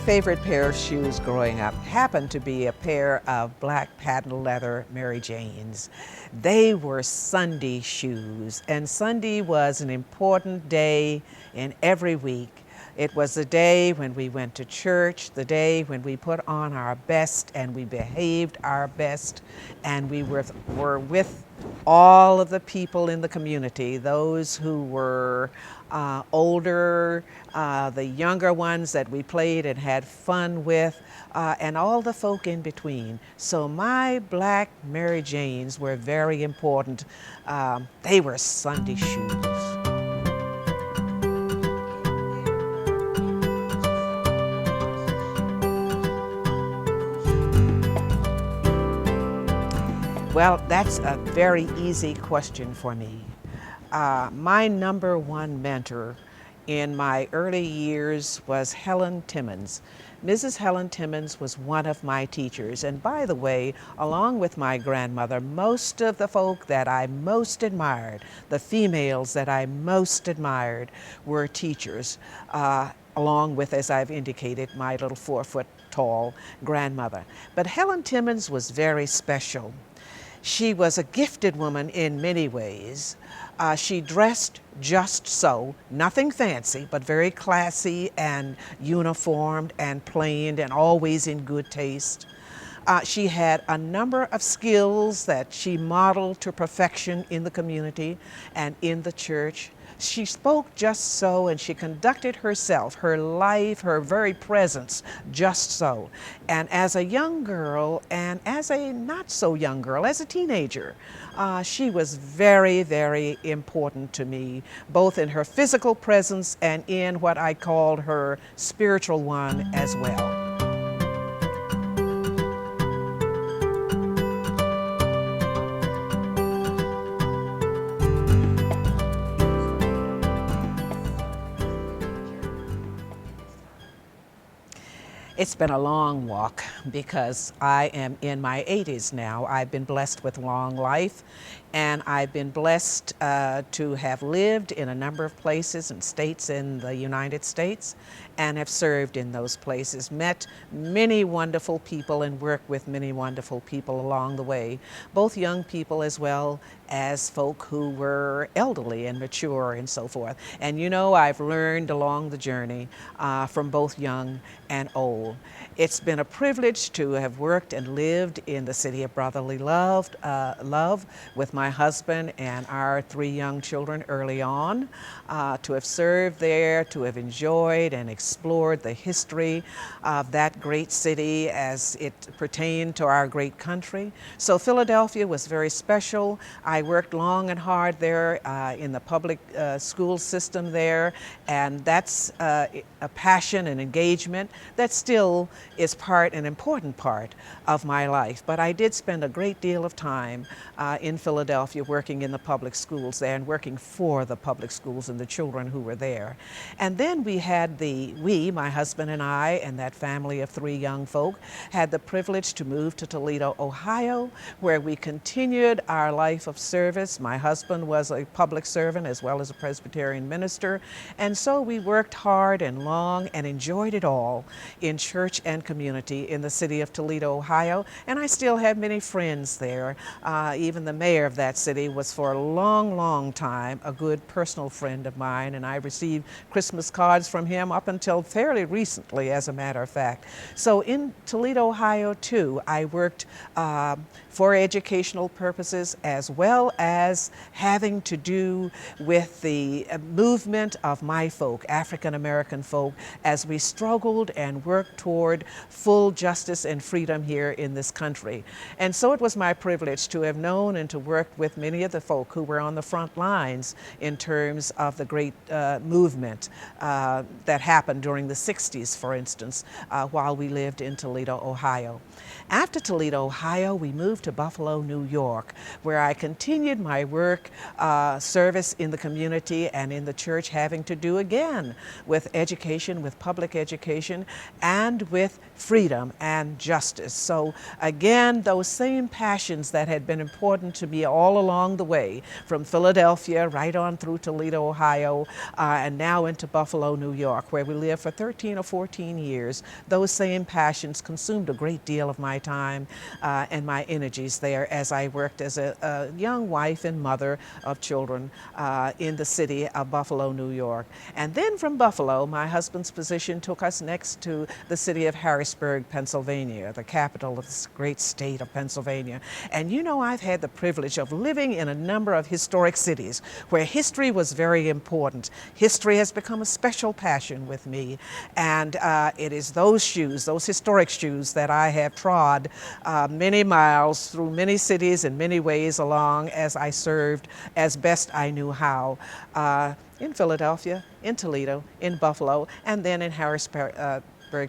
favorite pair of shoes growing up happened to be a pair of black patent leather Mary Janes. They were Sunday shoes, and Sunday was an important day in every week. It was the day when we went to church, the day when we put on our best and we behaved our best, and we were with all of the people in the community, those who were older, the younger ones that we played and had fun with, and all the folk in between. So my black Mary Janes were very important. They were Sunday shoes. Well, that's a very easy question for me. My number one mentor in my early years was Helen Timmons. Mrs. Helen Timmons was one of my teachers, and by the way, along with my grandmother, most of the folk that I most admired, the females that I most admired, were teachers, along with, as I've indicated, my little 4-foot tall grandmother. But Helen Timmons was very special. She was a gifted woman in many ways. She dressed just so, nothing fancy, but very classy and uniformed and plain and always in good taste. She had a number of skills that she modeled to perfection in the community and in the church. She spoke just so, and she conducted herself, her life, her very presence, just so. And as a young girl, and as a not so young girl, as a teenager, she was very, very important to me, both in her physical presence and in what I called her spiritual one as well. It's been a long walk because I am in my 80s now. I've been blessed with long life, and I've been blessed to have lived in a number of places and states in the United States and have served in those places, met many wonderful people and worked with many wonderful people along the way, both young people as well as folk who were elderly and mature and so forth. And you know, I've learned along the journey from both young and old. It's been a privilege to have worked and lived in the city of brotherly love with my husband and our 3 young children early on, to have served there, to have enjoyed and explored the history of that great city as it pertained to our great country. So Philadelphia was very special. I worked long and hard there in the public school system there, and that's a passion and engagement that still is an important part of my life. But I did spend a great deal of time in Philadelphia working in the public schools there and working for the public schools and the children who were there. And then we had my husband and I and that family of 3 young folk had the privilege to move to Toledo, Ohio, where we continued our life of service. My husband was a public servant as well as a Presbyterian minister, and so we worked hard and long and enjoyed it all in church and community in the city of Toledo, Ohio, and I still have many friends there. Even the mayor of that city was for a long, long time a good personal friend of mine, and I received Christmas cards from him up until fairly recently, as a matter of fact. So in Toledo, Ohio, too, I worked for educational purposes as well as having to do with the movement of my folk, African American folk, as we struggled and worked toward full justice and freedom here in this country. And so it was my privilege to have known and to work with many of the folk who were on the front lines in terms of the great movement that happened during the 60s, for instance, while we lived in Toledo, Ohio. After Toledo, Ohio, we moved to to Buffalo, New York, where I continued my work, service in the community and in the church, having to do again with education, with public education, and with freedom and justice. So again, those same passions that had been important to me all along the way, from Philadelphia right on through Toledo, Ohio, and now into Buffalo, New York, where we lived for 13 or 14 years. Those same passions consumed a great deal of my time and my energies there as I worked as a young wife and mother of children in the city of Buffalo, New York. And then from Buffalo, my husband's position took us next to the city of Harrisburg, Pennsylvania, the capital of this great state of Pennsylvania. And you know, I've had the privilege of living in a number of historic cities where history was very important. History has become a special passion with me, and it is those shoes, those historic shoes, that I have trod many miles through many cities in many ways along as I served as best I knew how. In Philadelphia, in Toledo, in Buffalo, and then in Harrisburg,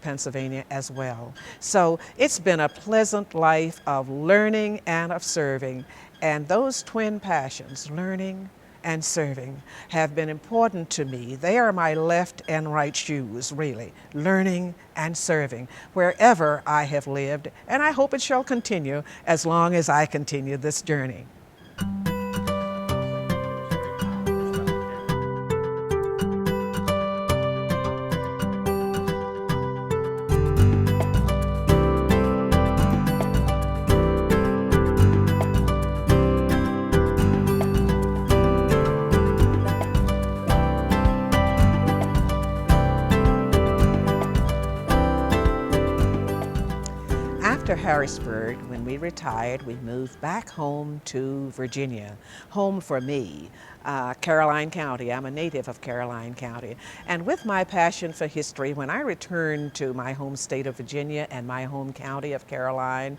Pennsylvania as well. So it's been a pleasant life of learning and of serving. And those twin passions, learning and serving, have been important to me. They are my left and right shoes, really, learning and serving, wherever I have lived. And I hope it shall continue as long as I continue this journey. After Harrisburg, when we retired, we moved back home to Virginia, home for me, Caroline County. I'm a native of Caroline County. And with my passion for history, when I returned to my home state of Virginia and my home county of Caroline,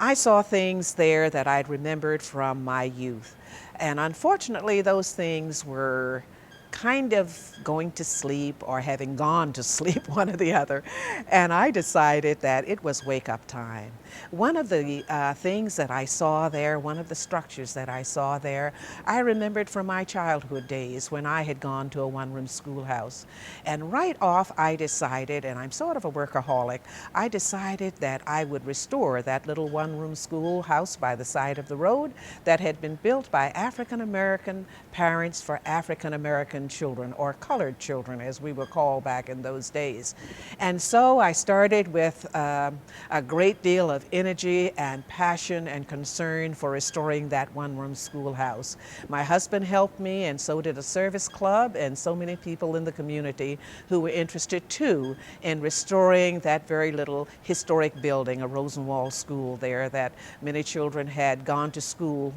I saw things there that I'd remembered from my youth. And unfortunately, those things were kind of going to sleep or having gone to sleep, one or the other. And I decided that it was wake-up time. One of the things that I saw there, one of the structures that I saw there, I remembered from my childhood days when I had gone to a one-room schoolhouse. And right off I decided, and I'm sort of a workaholic, I decided that I would restore that little one-room schoolhouse by the side of the road that had been built by African-American parents for African-American children, or colored children as we were called back in those days. And so I started with a great deal of energy and passion and concern for restoring that one-room schoolhouse. My husband helped me, and so did a service club and so many people in the community who were interested too in restoring that very little historic building, a Rosenwald school there that many children had gone to school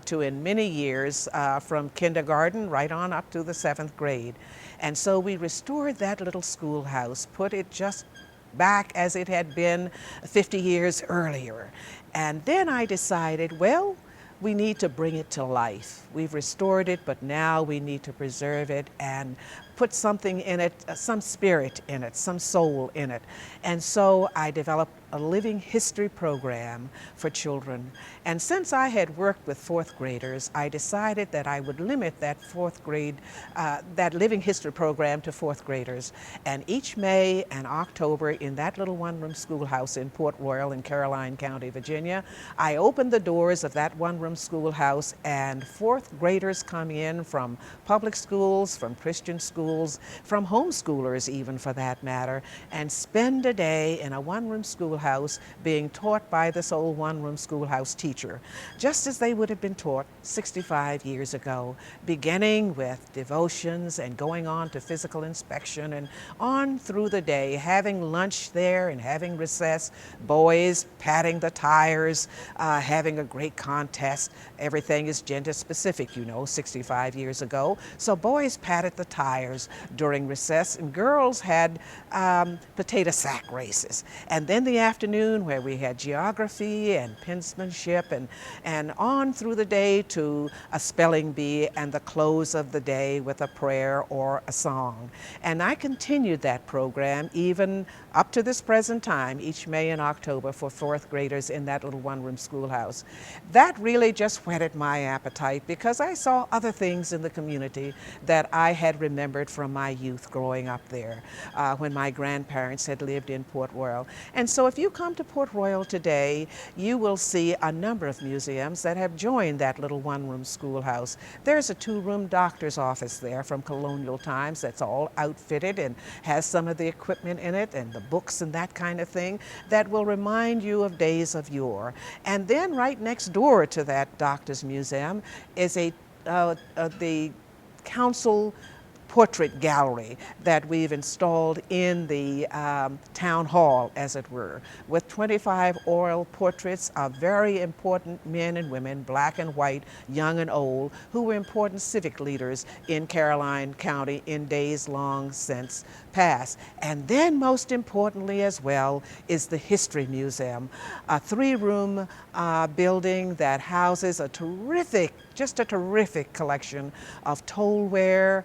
to in many years, from kindergarten right on up to the 7th grade. And so we restored that little schoolhouse, put it just back as it had been 50 years earlier. And then I decided, well, we need to bring it to life. We've restored it, but now we need to preserve it and put something in it, some spirit in it, some soul in it. And so I developed a living history program for children. And since I had worked with 4th graders, I decided that I would limit that 4th grade, that living history program to 4th graders. And each May and October in that little one-room schoolhouse in Port Royal in Caroline County, Virginia, I opened the doors of that one-room schoolhouse, and 4th graders come in from public schools, from Christian schools, from homeschoolers even for that matter, and spend a day in a one-room schoolhouse being taught by this old one-room schoolhouse teacher, just as they would have been taught 65 years ago, beginning with devotions and going on to physical inspection and on through the day, having lunch there and having recess, boys patting the tires, having a great contest. Everything is gender specific, you know, 65 years ago. So boys patted the tires during recess, and girls had potato sack races. And then the afternoon where we had geography and penmanship and on through the day to a spelling bee and the close of the day with a prayer or a song. And I continued that program even up to this present time, each May and October for fourth graders in that little one-room schoolhouse. That really just whetted my appetite because I saw other things in the community that I had remembered from my youth growing up there when my grandparents had lived in Port Royal. And so if you come to Port Royal today, you will see a number of museums that have joined that little one-room schoolhouse. There's a two-room doctor's office there from colonial times that's all outfitted and has some of the equipment in it and the books and that kind of thing that will remind you of days of yore. And then right next door to that doctor's museum is the council portrait gallery that we've installed in the town hall, as it were, with 25 oil portraits of very important men and women, black and white, young and old, who were important civic leaders in Caroline County in days long since past. And then most importantly as well is the History Museum, a three-room building that houses a terrific collection of tollware,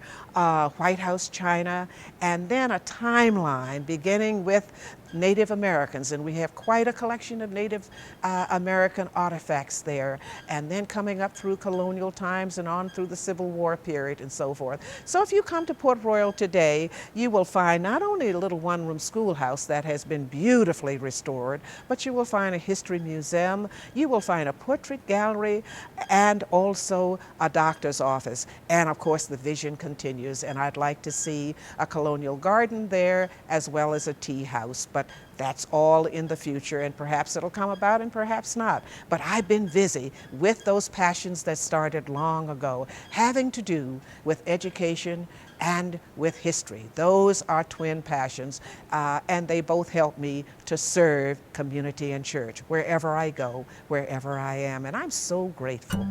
White House china, and then a timeline beginning with Native Americans, and we have quite a collection of Native American artifacts there, and then coming up through colonial times and on through the Civil War period and so forth. So if you come to Port Royal today, you will find not only a little one-room schoolhouse that has been beautifully restored, but you will find a history museum, you will find a portrait gallery, and also a doctor's office. And of course the vision continues, and I'd like to see a colonial garden there as well as a tea house. But that's all in the future, and perhaps it'll come about and perhaps not. But I've been busy with those passions that started long ago, having to do with education and with history. Those are twin passions, and they both help me to serve community and church wherever I go, wherever I am, and I'm so grateful.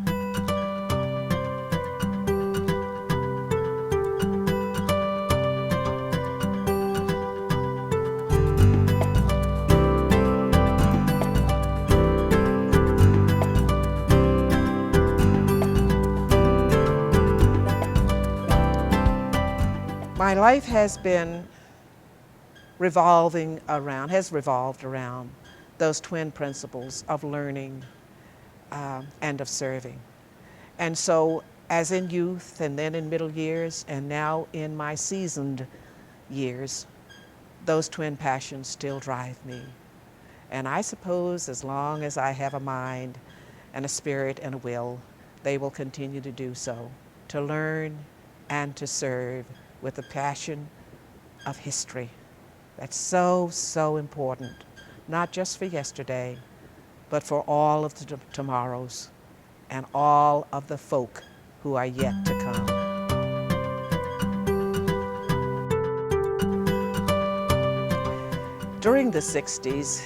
My life has revolved around those twin principles of learning and of serving. And so as in youth and then in middle years and now in my seasoned years, those twin passions still drive me. And I suppose as long as I have a mind and a spirit and a will, they will continue to do so, to learn and to serve with the passion of history. That's so, so important, not just for yesterday, but for all of the tomorrows and all of the folk who are yet to come. During the 60s,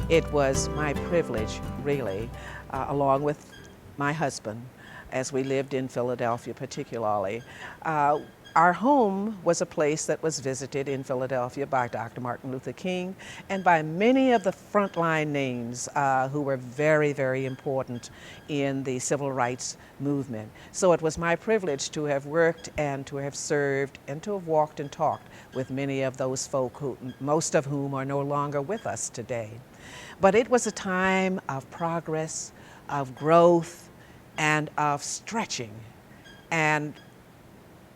it was my privilege, really, along with my husband, as we lived in Philadelphia particularly. Our home was a place that was visited in Philadelphia by Dr. Martin Luther King and by many of the frontline names who were very, very important in the civil rights movement. So it was my privilege to have worked and to have served and to have walked and talked with many of those folk, who, most of whom are no longer with us today. But it was a time of progress, of growth, and of stretching. And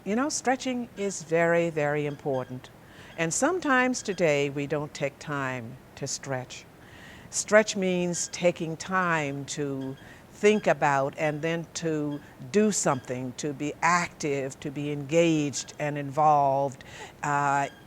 you know, stretching is very, very important. And sometimes today we don't take time to stretch. Stretch means taking time to think about and then to do something, to be active, to be engaged and involved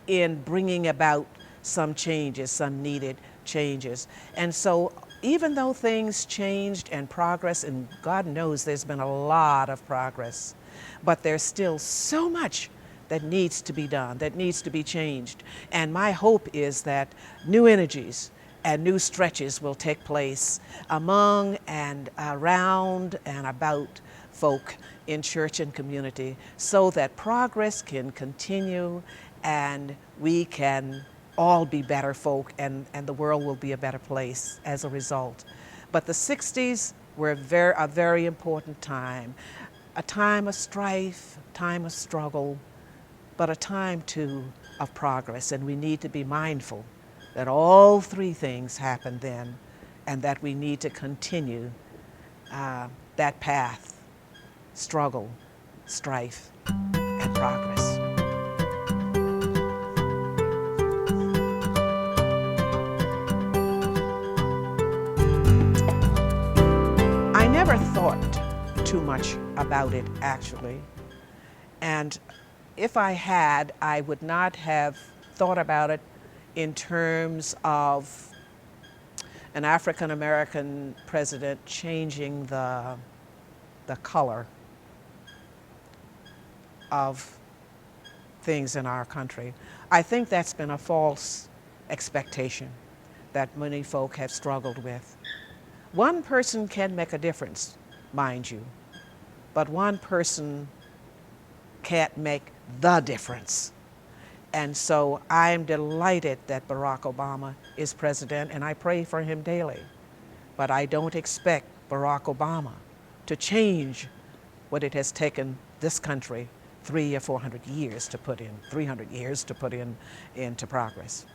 in bringing about some changes, some needed changes. And so even though things changed and progress, and God knows there's been a lot of progress, but there's still so much that needs to be done, that needs to be changed. And my hope is that new energies and new stretches will take place among and around and about folk in church and community so that progress can continue and we can all be better folk, and the world will be a better place as a result. But the 60s were a very important time, a time of strife, time of struggle, but a time too of progress. And we need to be mindful that all three things happened then, and that we need to continue that path: struggle, strife, and progress. I never thought too much about it, actually. And if I had, I would not have thought about it in terms of an African American president changing the color of things in our country. I think that's been a false expectation that many folk have struggled with. One person can make a difference, mind you, but one person can't make the difference. And so I am delighted that Barack Obama is president, and I pray for him daily. But I don't expect Barack Obama to change what it has taken this country 300 or 400 years to put in, 300 years to put into progress.